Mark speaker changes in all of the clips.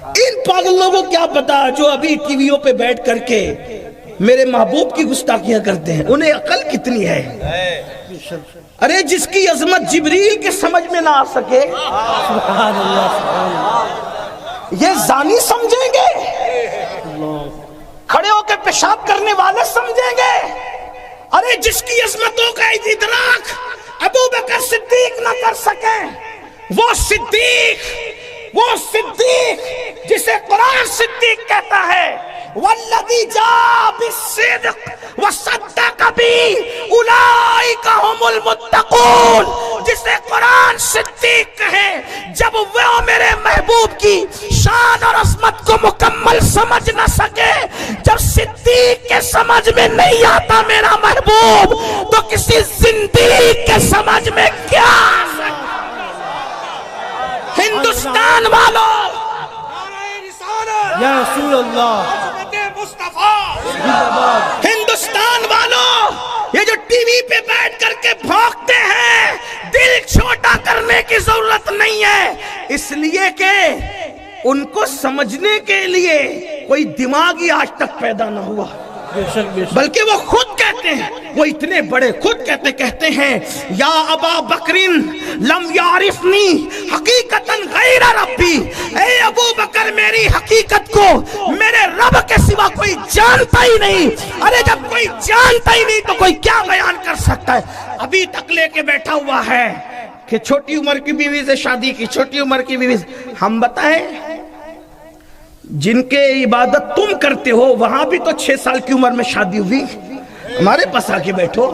Speaker 1: ان پاگل لوگوں کو کیا پتا جو ابھی ٹی ویوں پہ بیٹھ کر کے میرے محبوب کی گستاخیاں کرتے ہیں، انہیں عقل کتنی ہے؟ ارے جس کی عظمت جبریل کے سمجھ میں نہ آ سکے
Speaker 2: سبحان اللہ سبحان اللہ،
Speaker 1: یہ زانی سمجھیں گے؟ کھڑے ہو کے پیشاب کرنے والے سمجھیں گے؟ ارے جس کی عظمتوں کا ادراک ابو بکر صدیق نہ کر سکیں، وہ صدیق جسے قرآن صدیق کہتا ہے والذی جاء بالصدق وصدق به اولئک هم المتقون، جسے قرآن صدیق کہے جب وہ میرے محبوب کی شان اور عظمت کو مکمل سمجھ نہ سکے، جب صدیق کے سمجھ میں نہیں آتا میرا محبوب تو کسی زندیق کے سمجھ میں کیا آ سکتا؟ ہندوستان والوں،
Speaker 2: یا رسول اللہ،
Speaker 1: ہندوستان والوں، یہ جو ٹی وی پہ بیٹھ کر کے بھونکتے ہیں، دل چھوٹا کرنے کی ضرورت نہیں ہے، اس لیے کہ ان کو سمجھنے کے لیے کوئی دماغ ہی آج تک پیدا نہ ہوا، بلکہ وہ خود کہتے ہیں، وہ اتنے بڑے خود کہتے ہیں یا ابا بکرین لم یعرفنی حقیقتاً غیر ربی، اے ابو بکر میری حقیقت کو میرے رب کے سوا کوئی جانتا ہی نہیں۔ ارے جب کوئی جانتا ہی نہیں تو کوئی کیا بیان کر سکتا ہے؟ ابھی تک لے کے بیٹھا ہوا ہے کہ چھوٹی عمر کی بیوی سے شادی کی، چھوٹی عمر کی بیوی سے۔ ہم بتائیں جن کے عبادت تم کرتے ہو وہاں بھی تو 6 سال کی عمر میں شادی ہوئی، ہمارے پاس آ کے بیٹھو،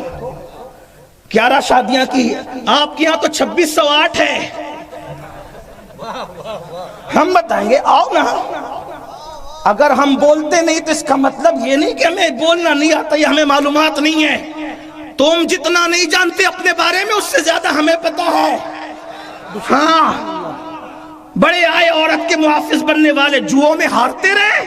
Speaker 1: 11 شادیاں کی، آپ کے یہاں تو 2608 ہے۔ ہم بتائیں گے آؤ نا، اگر ہم بولتے نہیں تو اس کا مطلب یہ نہیں کہ ہمیں بولنا نہیں آتا یا ہمیں معلومات نہیں ہے۔ تم جتنا نہیں جانتے اپنے بارے میں اس سے زیادہ ہمیں پتا ہے۔ ہاں، بڑے آئے عورت کے محافظ بننے والے جوؤں میں ہارتے رہے،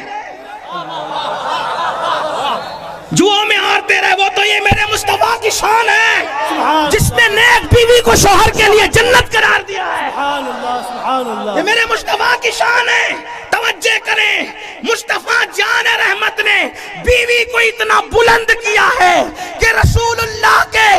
Speaker 1: جوؤں میں ہارتے رہے، وہ تو یہ میرے مصطفیٰ کی شان ہے جس نے نیک بیوی کو شوہر کے لیے جنت قرار دیا ہے۔
Speaker 2: سبحان اللہ سبحان اللہ،
Speaker 1: یہ میرے مصطفیٰ کی شان ہے۔ توجہ کریں، مصطفیٰ جان رحمت نے بیوی کو اتنا بلند کیا ہے کہ رسول اللہ کے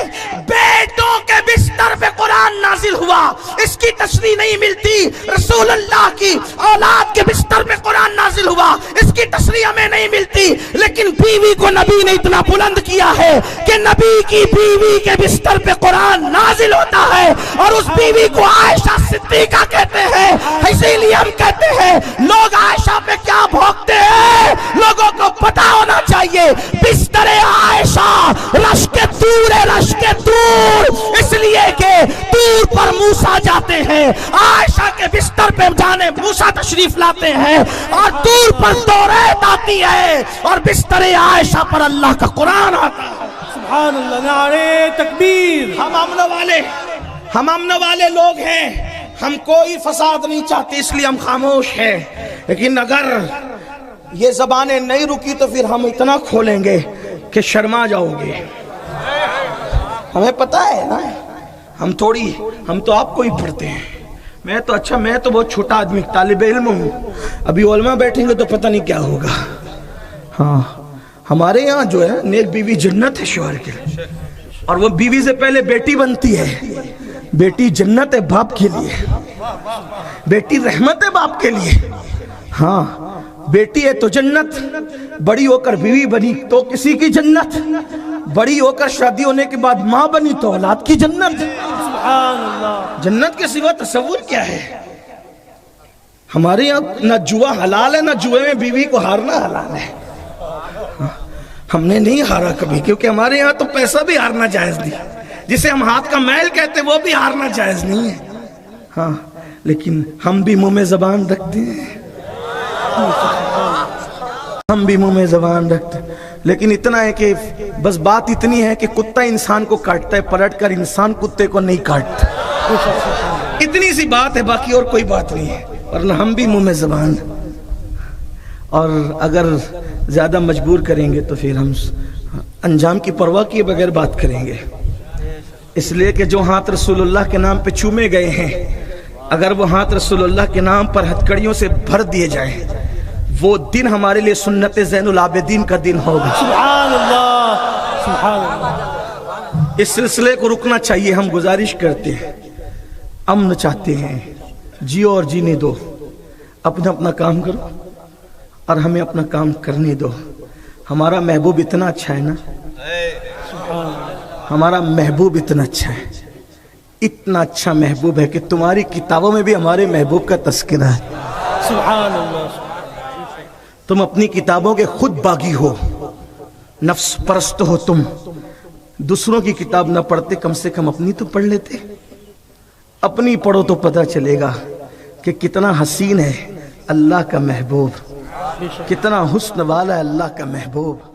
Speaker 1: بیٹوں کے بستر پہ قرآن نازل ہوا، اس کی تشریح نہیں ملتی۔ رسول اللہ کی اولاد کے بستر پہ قرآن نازل ہوا، اس کی تشریح ہمیں نہیں ملتی، لیکن بیوی کو نبی نے اتنا بلند کیا ہے کہ نبی کی بیوی کے بستر پہ قرآن نازل ہوتا ہے، اور اس بیوی کو عائشہ صدیقہ کہتے ہیں۔ اسی لیے ہم کہتے ہیں لوگ عائشہ پہ کیا بھونکتے ہیں، لوگوں کو پتا ہونا چاہیے بستر عائشہ رش کے دور ہے، رش کے دور، اس لیے کہ دور پر موسیٰ جاتے ہیں، عائشہ کے بستر پہ جانے موسیٰ تشریف لاتے ہیں، اور دور پر توریت آتی ہے اور بستر عائشہ پر اللہ کا قرآن آتا ہے۔
Speaker 2: سبحان اللہ، نعرہ تکبیر۔
Speaker 1: ہم امن والے لوگ ہیں، ہم کوئی فساد نہیں چاہتے، اس لیے ہم خاموش ہیں، لیکن اگر یہ زبانیں نہیں رکی تو پھر ہم اتنا کھولیں گے کہ شرما جاؤ گے۔ ہمیں پتہ ہے نا، ہم تو آپ کو ہی پڑھتے ہیں، میں تو بہت چھوٹا آدمی طالب علم ہوں، ابھی علماء بیٹھیں گے تو پتہ نہیں کیا ہوگا۔ ہاں، ہمارے یہاں جو ہے نیک بیوی جنت ہے شوہر کے لیے، اور وہ بیوی سے پہلے بیٹی بنتی ہے، بیٹی جنت ہے باپ کے لیے، بیٹی رحمت ہے باپ کے لیے۔ ہاں، بیٹی ہے تو جنت، بڑی ہو کر بیوی بنی تو کسی کی جنت، بڑی ہو کر شادی ہونے کے بعد ماں بنی تو اولاد کی جنت۔
Speaker 2: سبحان اللہ،
Speaker 1: جنت کے سوا تصور کیا ہے؟ ہمارے یہاں نہ جوا حلال ہے، نہ جوے میں بیوی کو ہارنا حلال ہے۔ ہم نے نہیں ہارا کبھی، کیونکہ ہمارے یہاں تو پیسہ بھی ہارنا جائز نہیں، جسے ہم ہاتھ کا میل کہتے وہ بھی ہارنا جائز نہیں ہے۔ ہاں، لیکن ہم بھی منہ میں زبان رکھتے ہیں، لیکن اتنا ہے کہ بس بات اتنی ہے کہ کتا انسان کو کاٹتا ہے، پلٹ کر انسان کتے کو نہیں کاٹتا، اتنی سی بات ہے، باقی اور کوئی بات نہیں ہے، ورنہ ہم بھی منہ میں زبان، اور اگر زیادہ مجبور کریں گے تو پھر ہم انجام کی پرواہ کیے بغیر بات کریں گے، اس لیے کہ جو ہاتھ رسول اللہ کے نام پہ چومے گئے ہیں اگر وہ ہاتھ رسول اللہ کے نام پر ہتھکڑیوں سے بھر دیے جائیں وہ دن ہمارے لیے سنت زین العابدین کا دن ہوگا.
Speaker 2: سبحان اللہ سبحان اللہ.
Speaker 1: اس سلسلے کو رکنا چاہیے. ہم گزارش کرتے ہیں, امن چاہتے ہیں, جیو اور جینے دو, اپنا کام کرو اور ہمیں اپنا کام کرنے دو. ہمارا محبوب اتنا اچھا ہے نا, ہمارا محبوب اتنا اچھا ہے, اتنا اچھا محبوب ہے کہ تمہاری کتابوں میں بھی ہمارے محبوب کا تذکرہ ہے.
Speaker 2: سبحان اللہ.
Speaker 1: تم اپنی کتابوں کے خود باغی ہو, نفس پرست ہو. تم دوسروں کی کتاب نہ پڑھتے, کم سے کم اپنی تو پڑھ لیتے. اپنی پڑھو تو پتہ چلے گا کہ کتنا حسین ہے اللہ کا محبوب, کتنا حسن والا ہے اللہ کا محبوب.